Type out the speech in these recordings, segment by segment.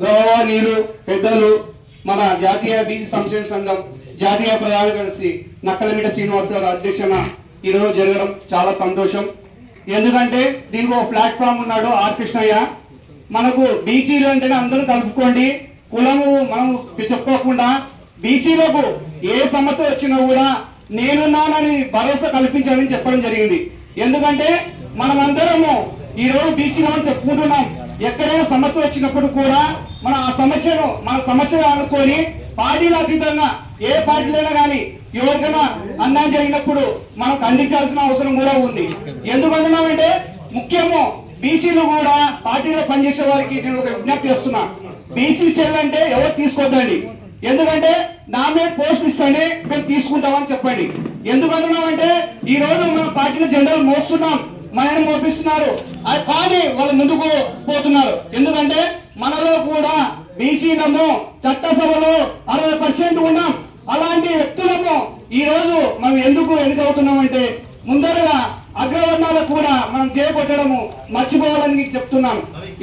గౌరవనీయులు పెద్దలు మన జాతీయ బీసీ సంక్షేమ సంఘం జాతీయ ప్రధాన కార్యదర్శి నక్కలమిట శ్రీనివాస్ గారు అధ్యక్షన ఈరోజు జరగడం చాలా సంతోషం. ఎందుకంటే దీనికి ఒక ప్లాట్ఫామ్ ఉన్నాడు ఆర్ కృష్ణయ్య. మనకు బీసీలు అంటేనే అందరూ కలుపుకోండి, కులము మనం చెప్పుకోకుండా బీసీలకు ఏ సమస్య వచ్చినా కూడా నేనున్నానని భరోసా కల్పించాలని చెప్పడం జరిగింది. ఎందుకంటే మనమందరము ఈ రోజు బీసీలని చెప్పుకుంటున్నాం. ఎక్కడైనా సమస్య వచ్చినప్పుడు కూడా మన సమస్య అనుకొని పార్టీల అతీతంగా ఏ పార్టీలైనా కానీ ఎవరికైనా అన్యాయం జరిగినప్పుడు మనం ఖండించాల్సిన అవసరం కూడా ఉంది. ఎందుకంటున్నామంటే ముఖ్యము బీసీలు కూడా పార్టీలో పనిచేసే వారికి నేను ఒక విజ్ఞప్తి చేస్తున్నా. బీసీ సెల్ అంటే ఎవరు తీసుకోవద్దండి. ఎందుకంటే నామినేట్ పోస్ట్ ఇస్తాండి మేము తీసుకుంటామని చెప్పండి. ఎందుకంటున్నామంటే ఈ రోజు మన పార్టీలో జెండాలు మోస్తున్నాం, మనని మోపిస్తున్నారు, అది కానీ వాళ్ళు ముందుకు పోతున్నారు. ఎందుకంటే మనలో కూడా బీసీలము చట్టసభలో 60% ఉన్నాం. అలాంటి వ్యక్తులము ఈ రోజు మనం ఎందుకు ఎన్నికవుతున్నాం అంటే ముందరగా అగ్రవర్ణాలకు కూడా మనం చేపట్టడము మర్చిపోవాలని చెప్తున్నాం.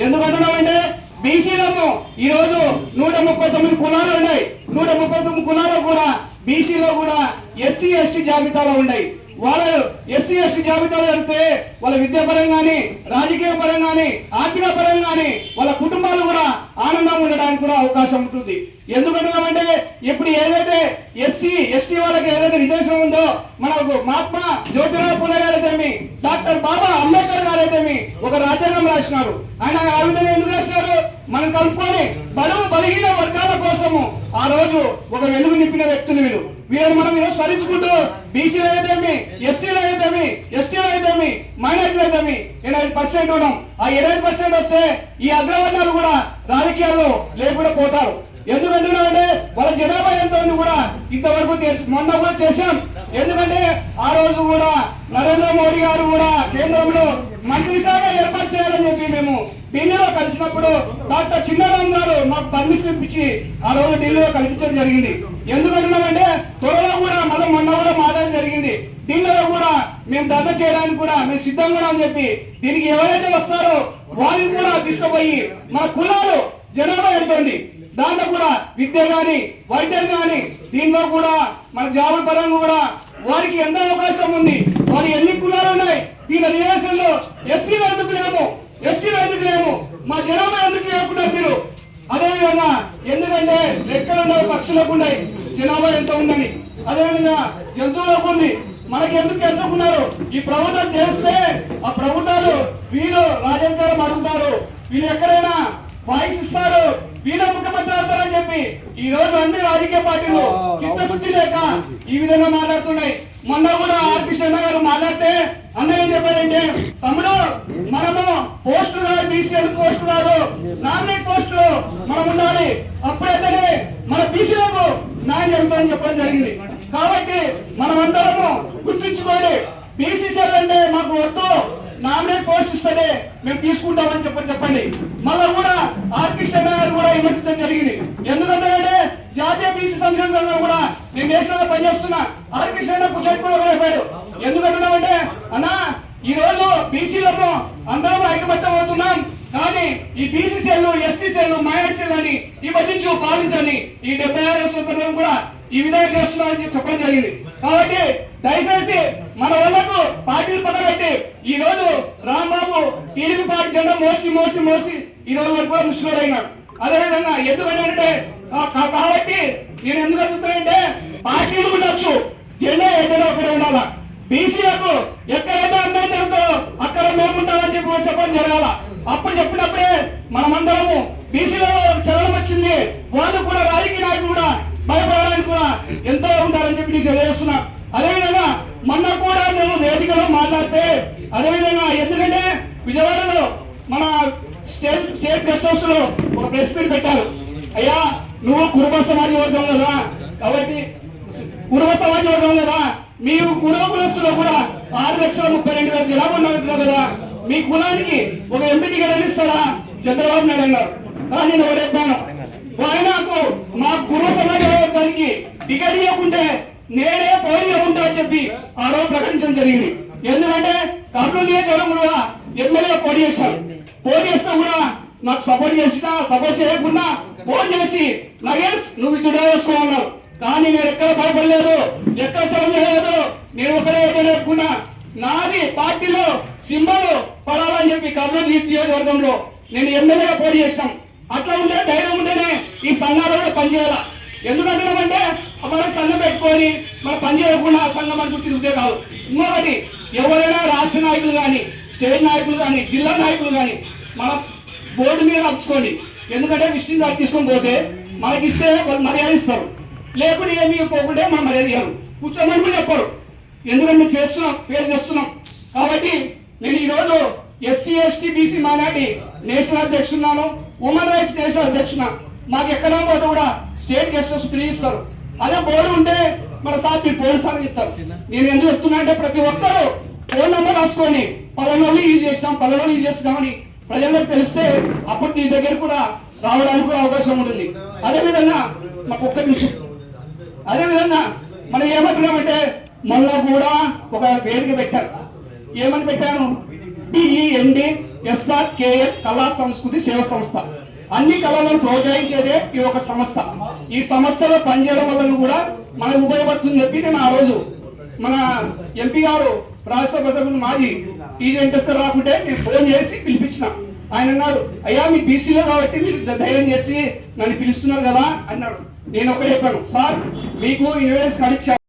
ఎందుకంటున్నామంటే బీసీలము ఈ రోజు 139 కులాలు ఉన్నాయి. 139 కులాలు కూడా బీసీలో కూడా ఎస్సీ ఎస్టీ జాబితాలో ఉన్నాయి. వాళ్ళు ఎస్సీ ఎస్టీ జాబితాలో వెళ్తే వాళ్ళ విద్యాపరంగాని రాజకీయ పరంగాని ఆర్థిక పరంగాని వాళ్ళ కుటుంబాలు కూడా ఆనందంగా ఉండడానికి కూడా అవకాశం ఉంటుంది. ఎందుకంటున్నామంటే ఇప్పుడు ఏదైతే ఎస్సీ ఎస్టీ వాళ్ళకి ఏదైతే రిజర్వేషన్ ఉందో మనకు మహాత్మా జ్యోతిరావు పూలే గారైతేమి డాక్టర్ బాబా అంబేద్కర్ గారైతేమి ఒక రాజ్యాంగం రాసినారు. ఆయన ఆ విధంగా ఎందుకు రాసినారు? మనం కలుపుకొని బడుగు బలహీన వర్గాల కోసము ఆ రోజు ఒక వెలుగు నింపిన వ్యక్తులు వీళ్ళని మనం ఈరోజు స్మరించుకుంటూ బీసీలు అయితేమి ఎస్సీలు అయితేమి ఎస్టీలు అయితేమి మైనారిటీలు అయితేమి 80% ఉన్నాం. ఆ 80% వస్తే ఈ అగ్రవర్ణాలు కూడా రాజకీయాల్లో లేకుండా పోతారు. ఎందుకంటున్నామంటే వాళ్ళ జనాభా ఎంత ఉంది కూడా ఇంతవరకు మొన్న కూడా చేశాం. ఎందుకంటే ఆ రోజు కూడా నరేంద్ర మోడీ గారు కూడా కేంద్రంలో మంత్రి శాఖ ఏర్పాటు చేయాలని చెప్పి మేము ఢిల్లీలో కలిసినప్పుడు డాక్టర్ చిన్నరామ్ గారు మాకు పర్మిషన్ ఇప్పించి ఆ రోజు ఢిల్లీలో కల్పించడం జరిగింది. ఎందుకంటున్నామంటే త్వరలో కూడా మళ్ళీ మొన్న కూడా మాట్లాడడం జరిగింది. ఢిల్లీలో కూడా మేము ధర్నా చేయడానికి కూడా మేము సిద్ధంగా ఉన్నామని చెప్పి దీనికి ఎవరైతే వస్తారో వారిని కూడా తీసుకుపోయి మన కులాలు జనాభా ఎంత ఉంది దాంట్లో కూడా విద్య గాని వైద్యం గాని దీంట్లో కూడా మన జాబుల పరంగా కూడా వారికి ఎంత అవకాశం ఉంది, వారి ఎన్ని కులాలు ఉన్నాయి, దీని రిజర్వేషన్ లో ఎస్సీలు ఎందుకు లేము, ఎస్టీలు ఎందుకు లేము, మా జనాభా ఎందుకు లేకుండా మీరు అదేవిధంగా ఎందుకంటే లెక్కలు పక్షులకు ఉన్నాయి జనాభా ఎంత ఉందని, అదేవిధంగా జంతువులకు ఉంది. మనకి ఎందుకు తెలుసుకున్నారు? ఈ ప్రభుత్వం తెలిస్తే ఆ ప్రభుత్వాలు వీళ్ళు రాజకీయాలు అడుగుతారు, వీళ్ళు ఎక్కడైనా వాయిస్ ఇస్తారు, వీళ్ళ ముఖ్యమంత్రి అవుతారని చెప్పి ఈ రోజు అన్ని రాజకీయ పార్టీలు చిత్తశుద్ధి లేక ఈ విధంగా మాట్లాడుతున్నాయి. మొన్న కూడా ఆర్ కృష్ణ గారు మాట్లాడితే అన్న ఏం చెప్పారంటే తమ్ముడు మనము పోస్టులు కాదు, బీసీఎల్ పోస్టులు కాదు, నామినేట్ పోస్టులు మనం ఉండాలి, అప్పుడైతేనే మన బీసీలకు న్యాయం జరుగుతుందని చెప్పడం జరిగింది. కాబట్టి మనమందరము గుర్తించుకోండి, బీసీ సెల్ అంటే మాకు వద్దు, నామినేట్ పోస్ట్ ఇస్తేనే మేము తీసుకుంటామని చెప్పండి. మళ్ళా కూడా ఆర్ కృష్ణ గారు కూడా విమర్శించడం జరిగింది. ఎందుకంటే జాతీయ బీసీ సంక్షేమ సంఘం కూడా నేను నేషనల్ గా పనిచేస్తున్నా, ఆర్ కృష్ణ కూర్చోట్టుకోవడం అయిపోయాడు. ఎందుకంటున్నామంటే అన్న ఈ రోజు బీసీలకు అందరం ఐకమత్యం అవుతున్నాం, కానీ ఈ BC cell SC cell minority cell అని విభజించు పాలించని ఈ 76వ స్వతంత్రం కూడా ఈ విధంగా చేస్తున్నారని చెప్పడం జరిగింది. కాబట్టి దయచేసి మన వాళ్ళకు పార్టీలు పదబెట్టి ఈ రోజు రాంబాబు టీడీపీ పార్టీ జెండా మోసి ఈ రోజు వరకు కూడా ముసుగుడైనాడు. అదేవిధంగా ఎందుకంటే కాబట్టి నేను ఎందుకు అడుగుతానంటే పార్టీలు ఉండొచ్చు, జెండా ఏదైనా ఒకటే ఉండాలా. బీసీలకు ఎక్కడైతే అన్యాయం జరుగుతారో అక్కడ మేము ఉంటామని చెప్పడం జరగాల. అప్పుడు చెప్పినప్పుడే మనమందరము బీసీలలో చలనం వచ్చింది, వాళ్ళు కూడా రాజకీయ నాయకులు కూడా భయపడడానికి కూడా ఎంతో ఉంటారని చెప్పి నేను తెలియజేస్తున్నా. అదేవిధంగా మొన్న కూడా మేము వేదికలో మాట్లాడితే అదేవిధంగా ఎందుకంటే విజయవాడలో మన స్టేట్ గెస్ట్ హౌస్ లో ఒక ప్రెస్ మీట్ పెట్టారు. అయ్యా నువ్వు కురుబ సమాజ వర్గం కదా, కాబట్టి కురుబ సమాజ వర్గం కదా, మీ కురుబ కులస్తులో కూడా 6,32,000 జనాభా ఉన్నట్టున్నావు కదా, మీ కులానికి ఒక ఎంపీ టికెట్ ఇస్తారా చంద్రబాబు నాయుడు అన్నారు. కానీ నేను చెప్పాను ఆయనకు మా కురుబ సమాజ వర్గానికి టికెట్ ఇవ్వకుంటే నేనే పోటీ ఉంటా అని చెప్పి ఆ రోజు ప్రకటించడం జరిగింది. ఎందుకంటే కర్నూలు నియోజకవర్గం కూడా ఎమ్మెల్యే పోటీ చేస్తారు, పోటీ చేస్తే కూడా నాకు సపోర్ట్ చేసినా సపోర్ట్ చేయకుండా ఫోన్ చేసి నగేష్ నువ్వు విత్డ్రా చేసుకో అన్నారు. కానీ నేను ఎక్కడ భయపడలేదు, ఎక్కడ శ్రమ చేయలేదు. నేను ఒకటే ఏదైనా నాది పార్టీలో సింబల్ పడాలని చెప్పి కర్నూలు నియోజకవర్గంలో నేను ఎమ్మెల్యేగా పోటీ చేస్తాం. అట్లా ఉంటే ధైర్యం ఉంటేనే ఈ సంఘాలు కూడా పనిచేయాల. ఎందుకంటున్నామంటే మన సంఘం పెట్టుకొని మన పని చేయకుండా ఆ సంఘం అనుకుంటే ఉంటే కాదు. ఇంకొకటి ఎవరైనా రాష్ట్ర నాయకులు కానీ స్టేట్ నాయకులు కానీ జిల్లా నాయకులు కానీ మన బోర్డు మీద నడుచుకోండి. ఎందుకంటే విష్ణు గారు తీసుకొని పోతే మనకిస్తే వాళ్ళు మర్యాద ఇస్తారు, లేకుంటే ఏమి పోకుంటే మనం మర్యాద ఇవ్వరు, కూర్చోమని కూడా చెప్పరు. ఎందుకంటే మేము చేస్తున్నాం, ఫేస్ చేస్తున్నాం. కాబట్టి నేను ఈరోజు SC ST BC minority national అధ్యక్షున్నాను, ఉమెన్ రైట్స్ నేషనల్ అధ్యక్షున్నా. మాకు ఎక్కడ పోతే కూడా స్టేట్ గెస్ట్ హౌస్ ఫ్రీ ఇస్తారు. అదే బోర్డు ఉంటే మన సార్ మీరు పోలీసు అని చెప్తారు. నేను ఎందుకు చెప్తున్నా అంటే ప్రతి ఒక్కరు ఫోన్ నెంబర్ రాసుకొని పలానోళ్ళు యూజ్ చేస్తాం పలానోళ్ళు యూజ్ చేస్తున్నామని ప్రజలకు తెలిస్తే అప్పుడు నీ దగ్గర కూడా రావడానికి కూడా అవకాశం ఉంటుంది. అదేవిధంగా మాకు ఒక్క నిమిషం, అదేవిధంగా మనం ఏమంటున్నామంటే మొన్న కూడా ఒక వేదిక పెట్టారు. ఏమని పెట్టాను? BENDSRKL కళా సంస్కృతి సేవ సంస్థ. అన్ని కళలను ప్రోత్సహించేదే ఈ ఒక సంస్థ. ఈ సంస్థలో పనిచేయడం వల్ల కూడా మనకు ఉపయోగపడుతుంది చెప్పి నేను ఆ రోజు మన ఎంపీ గారు రాజ్యసభ సభ్యులు మాజీ టీజీ వెంకటేశ్వర రాకుంటే నేను ఫోన్ చేసి పిలిపించిన. ఆయన అన్నాడు, అయ్యా మీ బీసీలో కాబట్టి మీరు ధైర్యం చేసి నన్ను పిలుస్తున్నారు కదా అన్నాడు. నేను ఒకటి చెప్పాను, సార్ మీకు ఇన్వెస్టర్స్ కనెక్ట్